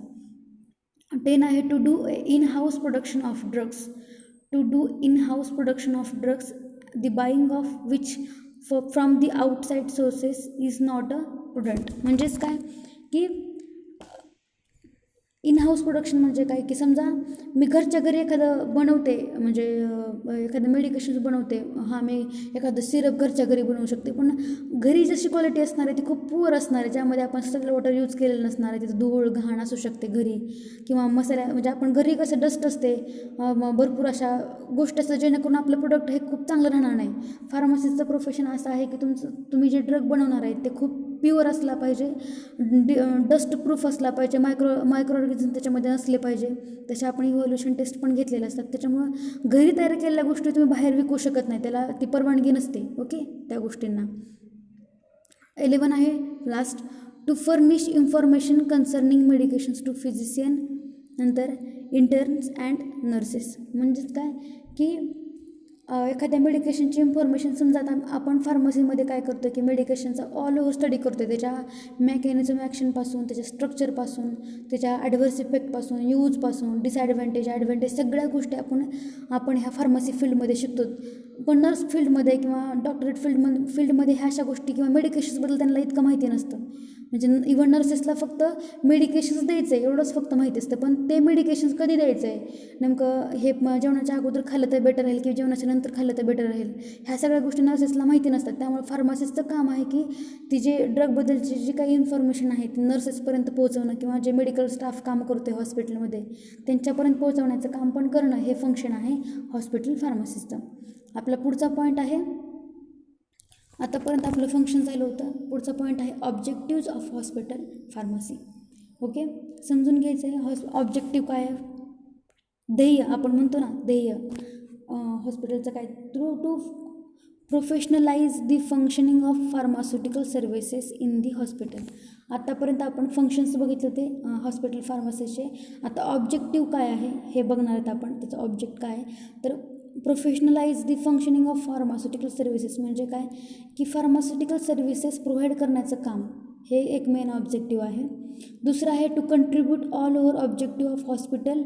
Speaker 1: 10 आहे to do in house production of drugs. To do in house production of drugs, the buying of which from the outside sources is not a prudent. म्हणजेच काय की इन हाऊस प्रोडक्शन म्हणजे काय की समजा मी घरच्या घरी एखादं बनवते, म्हणजे एखादं मेडिकेशन बनवते, मी एखादं सिरप घरच्या घरी बनवू शकते, पण घरी जशी क्वालिटी असणार आहे ती खूप पुअर असणार आहे, ज्यामध्ये आपण स्टराईल वॉटर यूज केलेलं नसणार आहे, तिथं धूळ घाण असू शकते घरी, किंवा म्हणजे आपण घरी कसं डस्ट असते, भरपूर अशा गोष्टी असतात जेणेकरून आपलं प्रोडक्ट हे खूप चांगलं राहणार नाही. फार्मसीचं प्रोफेशन असं आहे की तुम्ही जे ड्रग बनवणार आहे ते खूप प्युअर असला पाहिजे, डस्ट प्रूफ असला पाहिजे, मायक्रो ऑर्गॅनिझम त्याच्यामध्ये असले पाहिजे. तसे आपण इव्हॉल्युशन टेस्ट पण घेतलेले असतात. त्याच्यामुळं घरी तयार केलेल्या गोष्टी तुम्ही बाहेर विकू शकत नाही, त्याला ती परवानगी नसते. ओके, त्या गोष्टींना. 11 आहे last, to furnish information concerning medications to physician, नंतर इंटर्न्स अँड नर्सेस. म्हणजेच काय की एखाद्या मेडिकेशनची इन्फॉर्मेशन, समजा आता आपण फार्मसीमध्ये काय करतो की मेडिकेशनचा ऑल ओव्हर स्टडी करतो, त्याच्या मेकॅनिझम ॲक्शनपासून, त्याच्या स्ट्रक्चरपासून, त्याच्या ॲडव्हर्स इफेक्टपासून, यूजपासून, डिसॲडव्हान्टेज ॲडव्हान्टेज सगळ्या गोष्टी आपण ह्या फार्मसी फील्डमध्ये शिकतो. पण नर्स फील्डमध्ये किंवा डॉक्टरेट फील्डमध्ये ह्या अशा गोष्टी किंवा मेडिकेशन्सबद्दल त्यांना इतकं माहिती नसतं. म्हणजे इव्हन नर्सेसला फक्त मेडिकेशन्स द्यायचं आहे एवढंच फक्त माहिती असतं, पण ते मेडिकेशन्स कधी द्यायचं आहे, नेमकं हे जेवणाच्या अगोदर खाल्लं तर बेटर राहील की जेवणाच्या नंतर खाल्लं तर बेटर राहील, ह्या सगळ्या गोष्टी नर्सेसला माहिती नसतात. त्यामुळे फार्मासिस्टचं काम आहे की ती जे ड्रगबद्दलची जी काही इन्फॉर्मेशन आहे ती नर्सेसपर्यंत पोहोचवणं, किंवा जे मेडिकल स्टाफ काम करतो आहे हॉस्पिटलमध्ये त्यांच्यापर्यंत पोहोचवण्याचं काम पण करणं, हे फंक्शन आहे हॉस्पिटल फार्मासिस्टचं. आपला पुढचा पॉईंट आहे, आतापर्यंत आपलं फंक्शन झालं होतं. पुढचा पॉईंट आहे objectives of hospital pharmacy. Okay, समजून घ्यायचं आहे ऑब्जेक्टिव्ह काय आहे, ध्येय आपण म्हणतो ना, ध्येय हॉस्पिटलचं काय, to professionalise the functioning of pharmaceutical services in the hospital. आतापर्यंत आपण फंक्शन्स बघितले होते हॉस्पिटल फार्मसीचे. आता ऑब्जेक्टिव्ह काय आहे हे बघणार आहेत आपण, त्याचं ऑब्जेक्ट काय आहे. तर professionalise the functioning of pharmaceutical services म्हणजे काय की फार्मास्युटिकल सर्व्हिसेस प्रोव्हाइड करण्याचं काम, हे एक मेन ऑब्जेक्टिव्ह आहे. दुसरं आहे to contribute all over objective of hospital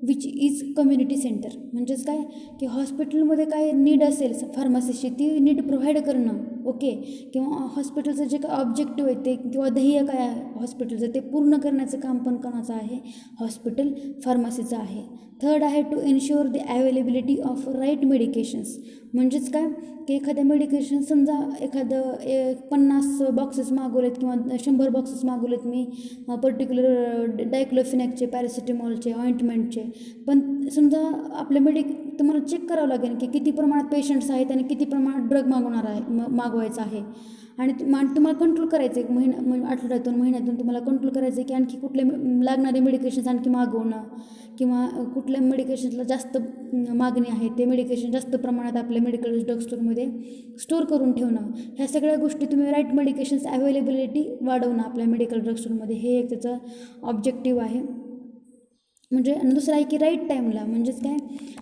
Speaker 1: which is community centre. म्हणजेच काय की हॉस्पिटलमध्ये काय नीड असेल फार्मसीची ती नीड प्रोव्हाइड करणं. ओके, किंवा हॉस्पिटलचं जे काय ऑब्जेक्टिव्ह आहे ते किंवा ध्येय काय आहे हॉस्पिटलचं ते पूर्ण करण्याचं काम पण कोणाचं आहे, हॉस्पिटल फार्मसीचं आहे. थर्ड आहे to ensure the availability of right medications. म्हणजेच काय की एखाद्या मेडिकेशन, समजा एखादं 50 बॉक्सेस मागवलेत किंवा 100 बॉक्सेस मागवलेत मी पर्टिक्युलर डायक्लोफिनॅकचे, पॅरासिटेमॉलचे, ऑइंटमेंटचे, पण समजा आपल्या तुम्हाला चेक करावं लागेल की किती प्रमाणात पेशंट्स आहेत आणि किती प्रमाणात ड्रग मागवायचा आहे, आणि तुम्हाला कंट्रोल करायचं आहे आठवड्यातून महिन्यातून तुम्हाला कंट्रोल करायचं आहे की आणखी कुठले लागणारे मेडिकेशन्स आणखी मागवणं, किंवा कुठल्या मेडिकेशन्सला जास्त मागणी आहे ते मेडिकेशन जास्त प्रमाणात आपल्या मेडिकल ड्रग स्टोअरमध्ये स्टोअर करून ठेवणं. ह्या सगळ्या गोष्टी तुम्ही राईट मेडिकेशन्स अवेलेबिलिटी वाढवणं आपल्या मेडिकल ड्रग स्टोअरमध्ये, हे एक त्याचं ऑब्जेक्टिव्ह आहे. म्हणजे दुसरं आहे की राईट टाईमला, म्हणजेच काय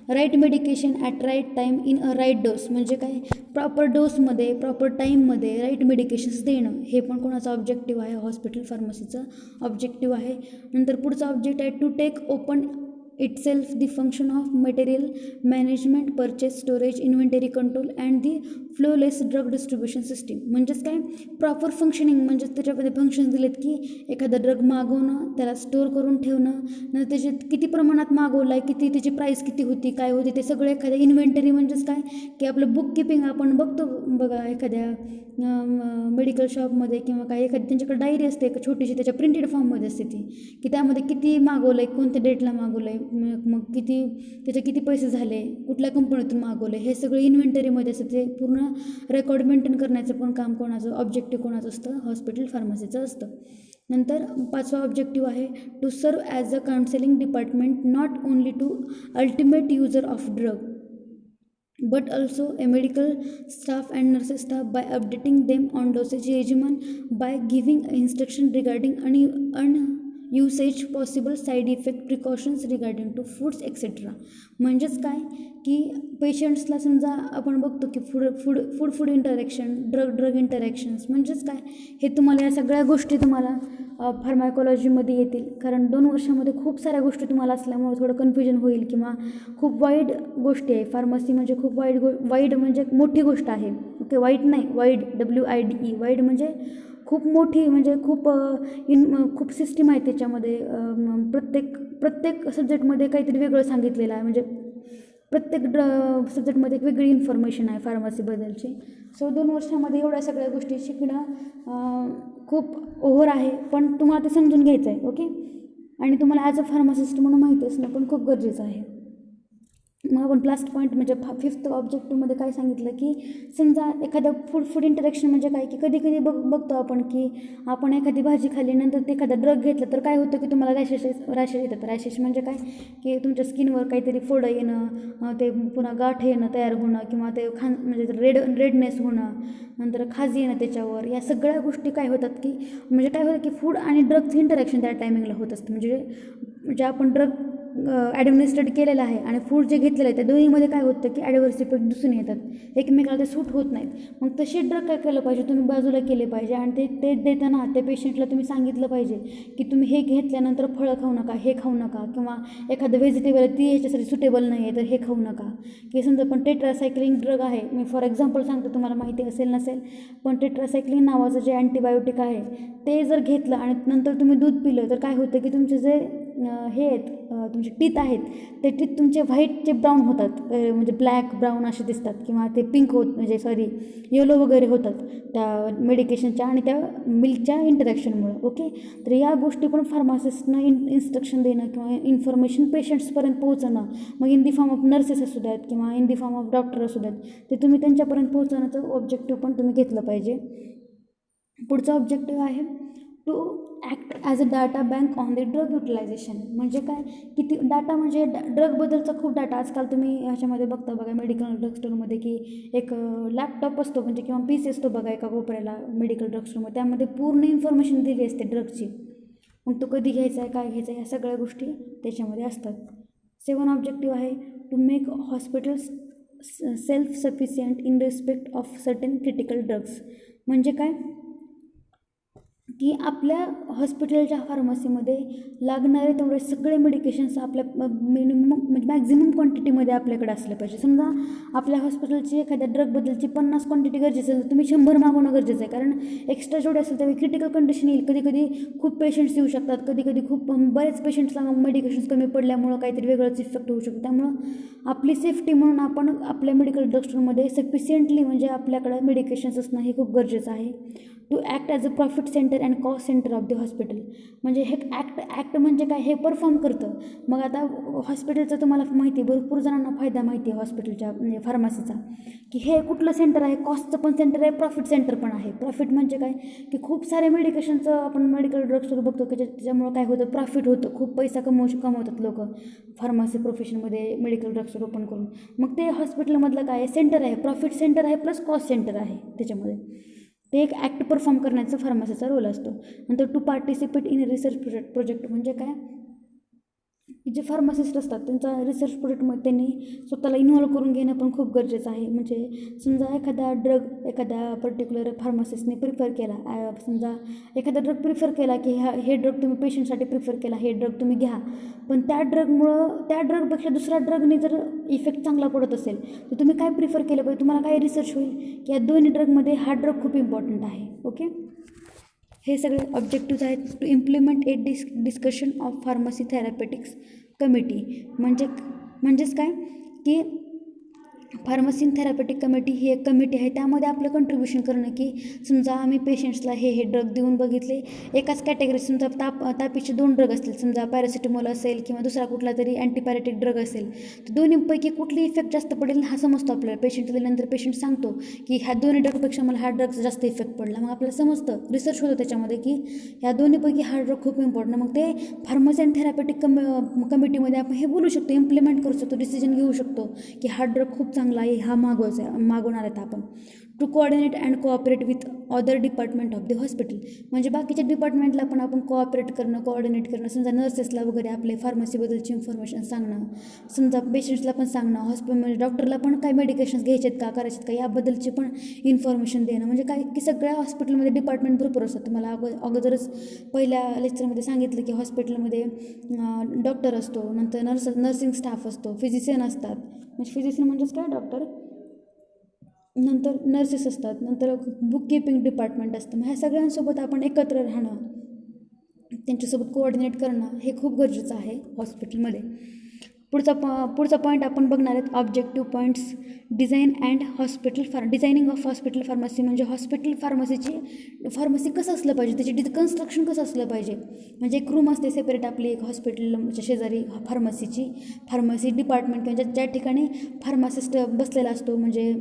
Speaker 1: right medication at right time in a right dose. म्हणजे काय प्रॉपर डोसमध्ये प्रॉपर टाईममध्ये राईट मेडिकेशन्स देणं, हे पण कोणाचं ऑब्जेक्टिव्ह आहे, हॉस्पिटल फार्मसीचं ऑब्जेक्टिव्ह आहे. नंतर पुढचा ऑब्जेक्ट आहे to take open itself the function of material management, purchase, storage, inventory control and the flawless drug distribution system. म्हणजेच काय, प्रॉपर फंक्शनिंग, म्हणजेच त्याच्यामध्ये फंक्शन्स दिलेत की एखादा ड्रग मागवणं, त्याला स्टोअर करून ठेवणं, नंतर त्याचे किती प्रमाणात मागवलं आहे, किती त्याची प्राईस किती होती, काय होती, ते सगळं एखाद्या इन्व्हेंटरी. म्हणजेच काय की आपलं बुक किपिंग आपण बघतो बघा एखाद्या मेडिकल शॉपमध्ये किंवा काय एखादी त्यांच्याकडे डायरी असते एक छोटीशी, त्याच्या प्रिंटेड फॉर्ममध्ये असते ती, की त्यामध्ये किती मागवलं आहे, कोणत्या डेटला मागवलं आहे, मग किती त्याचे किती पैसे झाले, कुठल्या कंपनीतून मागवलं आहे, हे सगळं इन्व्हेंटरीमध्ये असतं. ते पूर्ण रेकॉर्ड मेंटेन करण्याचं पण काम कोणाचं, ऑब्जेक्टिव्ह कोणाचं असतं, हॉस्पिटल फार्मसीचं असतं. नंतर 5वा ऑब्जेक्टिव्ह आहे to serve as a counselling department not only to ultimate user of drug but also a medical staff and nurses staff by updating them on dosage regimen, by giving instruction regarding usage, possible side effect, precautions regarding to foods etc. म्हणजेच काय की पेशंट्सला समजा आपण बघतो की food interaction, drug interactions, म्हणजेच काय हे तुम्हाला या सगळ्या गोष्टी तुम्हाला फार्माकोलॉजीमध्ये येतील. कारण 2 वर्षामध्ये खूप साऱ्या गोष्टी तुम्हाला असल्यामुळे थोडं कन्फ्युजन होईल किंवा खूप वाईड गोष्टी आहे. फार्मसी म्हणजे खूप वाईड म्हणजे मोठी गोष्ट आहे. ओके, वाईड नाही, वाईड, WIDE, वाईड म्हणजे खूप मोठी, म्हणजे खूप सिस्टीम आहे त्याच्यामध्ये. प्रत्येक सब्जेक्टमध्ये काहीतरी वेगळं सांगितलेलं आहे. म्हणजे प्रत्येक सब्जेक्टमध्ये एक वेगळी इन्फॉर्मेशन आहे फार्मसीबद्दलची. सो 2 वर्षामध्ये एवढ्या सगळ्या गोष्टी शिकणं खूप ओव्हर आहे, पण तुम्हाला ते समजून घ्यायचं आहे. ओके, आणि तुम्हाला ॲज अ फार्मासिस्ट म्हणून माहिती असणं पण खूप गरजेचं आहे. मग आपण लास्ट पॉईंट म्हणजे 5th ऑब्जेक्टिव्हमध्ये काय सांगितलं की समजा एखादं फूड इंटरॅक्शन म्हणजे काय की कधी बघतो आपण की आपण एखादी भाजी खाल्ली, नंतर ते एखादा ड्रग घेतलं तर काय होतं की तुम्हाला रॅशेस येतात. रॅशेस म्हणजे काय की तुमच्या स्किनवर काहीतरी फोडं येणं, ते पुन्हा गाठ येणं तयार होणं, किंवा ते म्हणजे रेडनेस होणं, नंतर खाज येणं त्याच्यावर. या सगळ्या गोष्टी काय होतात की म्हणजे काय होतं की फूड आणि ड्रगचं इंटरॅक्शन त्या टायमिंगला होत असतं. म्हणजे आपण ड्रग ॲडमिनिस्ट्रेट केलेलं आहे आणि फूड जे घेतलेलं आहे त्या दोन्हीमध्ये काय होतं की ॲडव्हर्स इफेक्ट दिसून येतात, एकमेकाला ते सूट होत नाहीत. मग तसे ड्रग काय केलं पाहिजे, तुम्ही बाजूला केले पाहिजे आणि ते देताना त्या पेशंटला तुम्ही सांगितलं पाहिजे की तुम्ही हे घेतल्यानंतर फळं खाऊ नका, हे खाऊ नका, किंवा एखादं व्हेजिटेबल ती ह्याच्यासाठी सुटेबल नाही आहे तर हे खाऊ नका. की समजा पण टेट्रासायक्लिन ड्रग आहे, मी फॉर एक्झाम्पल सांगतो, तुम्हाला माहिती असेल नसेल, पण टेट्रासायक्लिन नावाचं जे अँटीबायोटिक आहे ते जर घेतलं आणि नंतर तुम्ही दूध पिलं तर काय होतं की तुमचे जे हे आहेत, तुमचे टीथ आहेत, ते टीथ तुमचे व्हाईटचे ब्राऊन होतात, म्हणजे ब्लॅक ब्राऊन असे दिसतात, किंवा ते पिंक म्हणजे येलो वगैरे होतात त्या मेडिकेशनच्या आणि त्या मिल्कच्या इंटरॅक्शनमुळे. ओके, तर या गोष्टी पण फार्मासिस्टनं इन्स्ट्रक्शन देणं किंवा इन्फॉर्मेशन पेशंट्सपर्यंत पोहोचणं, मग in the form of nurses असू द्यात किंवा in the form of doctor असू द्यात, ते तुम्ही त्यांच्यापर्यंत पोहोचवण्याचं ऑब्जेक्टिव्ह पण तुम्ही घेतलं पाहिजे. पुढचा ऑब्जेक्टिव्ह आहे to act as a data bank on the drug utilisation. म्हणजे काय, किती डाटा, म्हणजे ड्रगबद्दलचा खूप डाटा आजकाल तुम्ही ह्याच्यामध्ये बघता बघा, मेडिकल ड्रग स्टोअरमध्ये की एक लॅपटॉप असतो म्हणजे किंवा PC असतो बघा एका कोपऱ्याला मेडिकल ड्रग स्टोअरमध्ये, त्यामध्ये पूर्ण इन्फॉर्मेशन दिली असते ड्रगची. मग तो कधी घ्यायचा आहे, काय घ्यायचं आहे, ह्या सगळ्या गोष्टी त्याच्यामध्ये असतात. 7 ऑब्जेक्टिव्ह आहे to make hospitals self sufficient in respect of certain critical drugs. म्हणजे काय की आपल्या हॉस्पिटलच्या फार्मसीमध्ये लागणारे तेवढे सगळे मेडिकेशन्स आपल्या मिनिमम म्हणजे मॅक्झिमम क्वांटिटीमध्ये आपल्याकडे असलं पाहिजे. समजा आपल्या हॉस्पिटलची एखाद्या ड्रगबद्दलची 50 क्वांटिटी गरजेची असेल तर तुम्ही 100 मागवणं गरजेचं आहे, कारण एक्स्ट्रा जेवढे असेल त्यावेळी क्रिटिकल कंडिशन येईल. कधी खूप पेशंट्स येऊ शकतात, कधी खूप बरेच पेशंट्सला मेडिकेशन्स कमी पडल्यामुळं काहीतरी वेगळंच इफेक्ट होऊ शकतो. त्यामुळं आपली सेफ्टी म्हणून आपण आपल्या मेडिकल ड्रग स्टोअरमध्ये सफिशियंटली म्हणजे आपल्याकडं मेडिकेशन्स असणं हे खूप गरजेचं आहे. To act as a profit centre and cost centre of the hospital. म्हणजे हे ॲक्ट म्हणजे काय, हे परफॉर्म करतं. मग आता हॉस्पिटलचं तुम्हाला माहिती आहे, भरपूर जणांना फायदा माहिती आहे हॉस्पिटलच्या म्हणजे फार्मसीचा, की हे कुठलं सेंटर आहे, कॉस्टचं पण सेंटर आहे, प्रॉफिट सेंटर पण आहे. प्रॉफिट म्हणजे काय की खूप सारे मेडिकेशनचं आपण मेडिकल ड्रग स्टोअर बघतो की त्याच्यामुळं काय होतं, प्रॉफिट होतं, खूप पैसा कमवतात लोक फार्मसी प्रोफेशनमध्ये मेडिकल ड्रग स्टोअर ओपन करून. मग ते हॉस्पिटलमधलं काय सेंटर आहे, प्रॉफिट सेंटर आहे प्लस कॉस्ट सेंटर आहे. त्याच्यामध्ये ते एक ॲक्ट परफॉर्म करण्याचा फार्मसीचा रोल असतो. नंतर to participate in research project म्हणजे काय की जे फार्मासिस्ट असतात त्यांचा रिसर्च प्रोजेक्टमध्ये त्यांनी स्वतःला इन्व्हॉल्व करून घेणं पण खूप गरजेचं आहे. म्हणजे समजा एखादा ड्रग एखाद्या पर्टिक्युलर फार्मासिस्टने प्रिफर केला, समजा एखादा ड्रग प्रिफर केला की हे ड्रग तुम्ही पेशंटसाठी प्रिफर केला, हे ड्रग तुम्ही घ्या, पण त्या ड्रगपेक्षा दुसऱ्या ड्रगने जर इफेक्ट चांगला पडत असेल तर तुम्ही काय प्रिफर केलं पाहिजे, तुम्हाला काय रिसर्च होईल की या दोन्ही ड्रगमध्ये हा ड्रग खूप इम्पॉर्टंट आहे. ओके, हे सगळे ऑब्जेक्टिव्ज आहेत. To implement a discussion of pharmacy therapeutics committee म्हणजेच काय की फार्मसी थेरॅपेटिक कमिटी ही एक कमिटी आहे, त्यामध्ये आपलं कंट्रीब्युशन करणं की समजा आम्ही पेशंट्सला हे ड्रग देऊन बघितले, एकाच कॅटेगरी समजा तापीचे 2 ड्रग असतील, समजा पॅरासिटामॉल असेल किंवा दुसरा कुठला तरी अँटीपॅरेटिक ड्रग असेल, तर दोन्हीपैकी कुठली इफेक्ट जास्त पडेल हा समजतो आपल्याला. पेशंट दिल्यानंतर पेशंट सांगतो की ह्या दोन्ही ड्रगपेक्षा मला हा ड्रगचा जास्त इफेक्ट पडला, मग आपल्याला समजतं, रिसर्च होतो त्याच्यामध्ये की ह्या दोन्हीपैकी हा ड्रग खूप इम्पॉर्टंट. मग ते फार्मसी अँड थेरॅपेटिक कमिटीमध्ये आपण हे बोलू शकतो, इम्प्लिमेंट करू शकतो, डिसिजन घेऊ शकतो की हा ड्रग खूप चांगला आहे, हा मागवणार आहेत आपण. To coordinate and cooperate with other department of the hospital, म्हणजे बाकीच्या डिपार्टमेंटला पण आपण कोऑपरेट करणं, कोऑर्डिनेट करणं, समजा नर्सेसला वगैरे आपले फार्मसीबद्दलची इन्फॉर्मेशन सांगणं, समजा पेशंट्सला पण सांगणं, हॉस्पिटलमध्ये डॉक्टरला पण काय मेडिकेशन्स घ्यायचे आहेत का, करायचे आहेत का, याबद्दलची पण इन्फॉर्मेशन देणं. म्हणजे काय की सगळ्या हॉस्पिटलमध्ये डिपार्टमेंट भरपूर असतात. तुम्हाला अगोदरच पहिल्या लेक्चरमध्ये सांगितलं की हॉस्पिटलमध्ये डॉक्टर असतो, नंतर नर्सिंग स्टाफ असतो, फिजिशियन असतात, म्हणजे फिजिशियन म्हणजेच काय डॉक्टर, नंतर नर्सेस असतात, नंतर बुक कीपिंग डिपार्टमेंट असतं. मग ह्या सगळ्यांसोबत आपण एकत्र राहणं, त्यांच्यासोबत कोऑर्डिनेट करणं हे खूप गरजेचं आहे हॉस्पिटलमध्ये. पुढचा पॉईंट आपण बघणार आहेत objective points. Designing of hospital pharmacy, म्हणजे हॉस्पिटल फार्मसी कसं असलं पाहिजे, त्याची कन्स्ट्रक्शन कसं असलं पाहिजे. म्हणजे एक रूम असते सेपरेट आपली एक हॉस्पिटलच्या शेजारी फार्मसी डिपार्टमेंट किंवा ज्या ठिकाणी फार्मासिस्ट बसलेला असतो, म्हणजे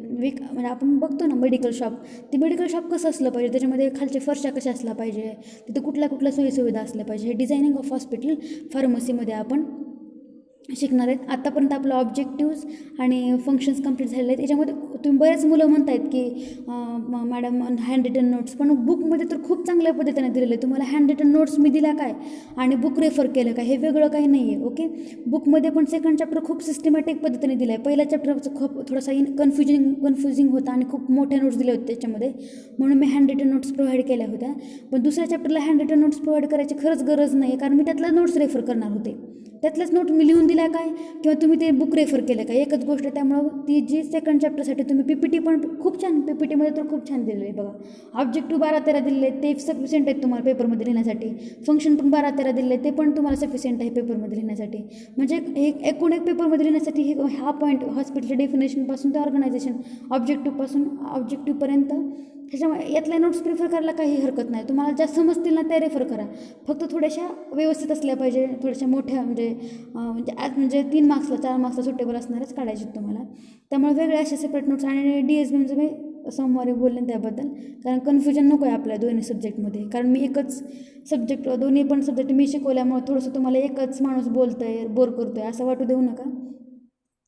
Speaker 1: आपण बघतो ना मेडिकल शॉप, ते मेडिकल शॉप कसं असलं पाहिजे, त्याच्यामध्ये खालच्या फरशा कशा असल्या पाहिजे, तिथे कुठल्या सोयीसुविधा असल्या पाहिजे, हे डिझायनिंग ऑफ हॉस्पिटल फार्मसीमध्ये आपण शिकणार आहेत. आत्तापर्यंत आपलं ऑब्जेक्टिव्ज आणि फंक्शन्स कंप्लीट झालेले आहेत. याच्यामध्ये तुम्ही बरेच मुलं म्हणत आहेत की मॅडम हँड रिटन नोट्स, पण बुकमध्ये तर खूप चांगल्या पद्धतीने दिलेलं आहे. तुम्हाला हँड रिटन नोट्स मी दिल्या काय आणि बुक रेफर केलं काय हे वेगळं काही नाही आहे. ओके, बुकमध्ये पण सेकंड चॅप्टर खूप सिस्टमॅटिक पद्धतीने दिलं आहे. पहिल्या चॅप्टरचं खूप थोडासा कन्फ्युजिंग होता आणि खूप मोठ्या नोट्स दिल्या होत्या त्याच्यामध्ये, म्हणून मी हँड रिटन नोट्स प्रोव्हाइड केल्या होत्या. पण दुसऱ्या चॅप्टरला हँड रिटन नोट्स प्रोव्हाइड करायची खरंच गरज नाही, कारण मी त्यातल्या नोट्स रेफर करणार होते. त्यातलेच नोट मी लिहून दिल्या काय किंवा तुम्ही ते बुक रेफर केलं काय, एकच गोष्ट. त्यामुळं ती जी सेकंड चॅप्टरसाठी तुम्ही PPT पण खूप छान, PPTमध्ये तर खूप छान दिलेलं आहे बघा. ऑब्जेक्टिव्ह 12-13 दिलेले आहेत, ते सफिशियंट आहेत तुम्हाला पेपरमध्ये लिहिण्यासाठी. फंक्शन पण 12-13 दिले आहेत, ते पण तुम्हाला सफिशियंट आहे पेपरमध्ये लिहिण्यासाठी. म्हणजे एकूण एक पेपरमध्ये लिहिण्यासाठी हा पॉईंट हॉस्पिटलच्या डेफिनेशनपासून ते ऑर्गनायझेशन ऑब्जेक्टिव्हपर्यंत त्याच्यामुळे यातल्या नोट्स प्रिफर करायला काही हरकत नाही. तुम्हाला ज्या समजतील ना त्या रेफर करा, फक्त थोड्याशा व्यवस्थित असल्या पाहिजे, थोड्याशा मोठ्या, म्हणजे 3 मार्क्सला 4 मार्क्सला सुटेबल असणारच काढायचे तुम्हाला. त्यामुळे वेगळे असे सेपरेट नोट्स. आणि DSBMचं मी सोमवारी बोलले त्याबद्दल, कारण कन्फ्युजन नको आहे आपल्या दोन्ही सब्जेक्टमध्ये, कारण मी एकच सब्जेक्ट, दोन्ही पण सब्जेक्ट मी शिकवल्यामुळे थोडंसं तुम्हाला एकच माणूस बोलतो आहे, बोर करतो आहे असं वाटू देऊ नका.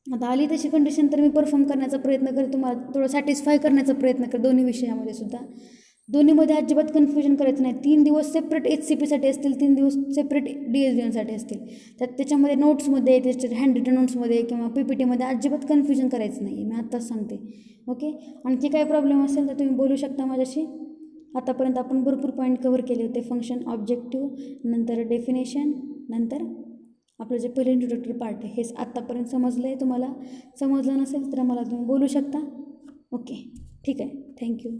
Speaker 1: आता आली तशी कंडिशन तर मी परफॉर्म करण्याचा प्रयत्न करेन, तुम्हाला थोडं सॅटिस्फाय करण्याचा प्रयत्न करेन दोन्ही विषयामध्ये सुद्धा. दोन्हीमध्ये अजिबात कन्फ्युजन करायचं नाही. 3 दिवस सेपरेट HCPसाठी असतील, 3 दिवस सेपरेट DSBMसाठी असतील. त्याच्यामध्ये नोट्समध्ये, त्याच्या हँड रिटन नोट्समध्ये किंवा PPTमध्ये अजिबात कन्फ्युजन करायचं नाही, मी आत्ताच सांगते. ओके, आणखी काही प्रॉब्लेम असेल तर तुम्ही बोलू शकता माझ्याशी. आतापर्यंत आपण भरपूर पॉईंट कव्हर केले होते. फंक्शन, ऑब्जेक्टिव्ह, नंतर डेफिनेशन, नंतर आपलं जे पहिलं इंट्रोडक्टरी पार्ट आहे, हेच आत्तापर्यंत समजलं आहे. तुम्हाला समजलं नसेल तर मला तुम्ही बोलू शकता. ओके, ठीक आहे, थँक्यू.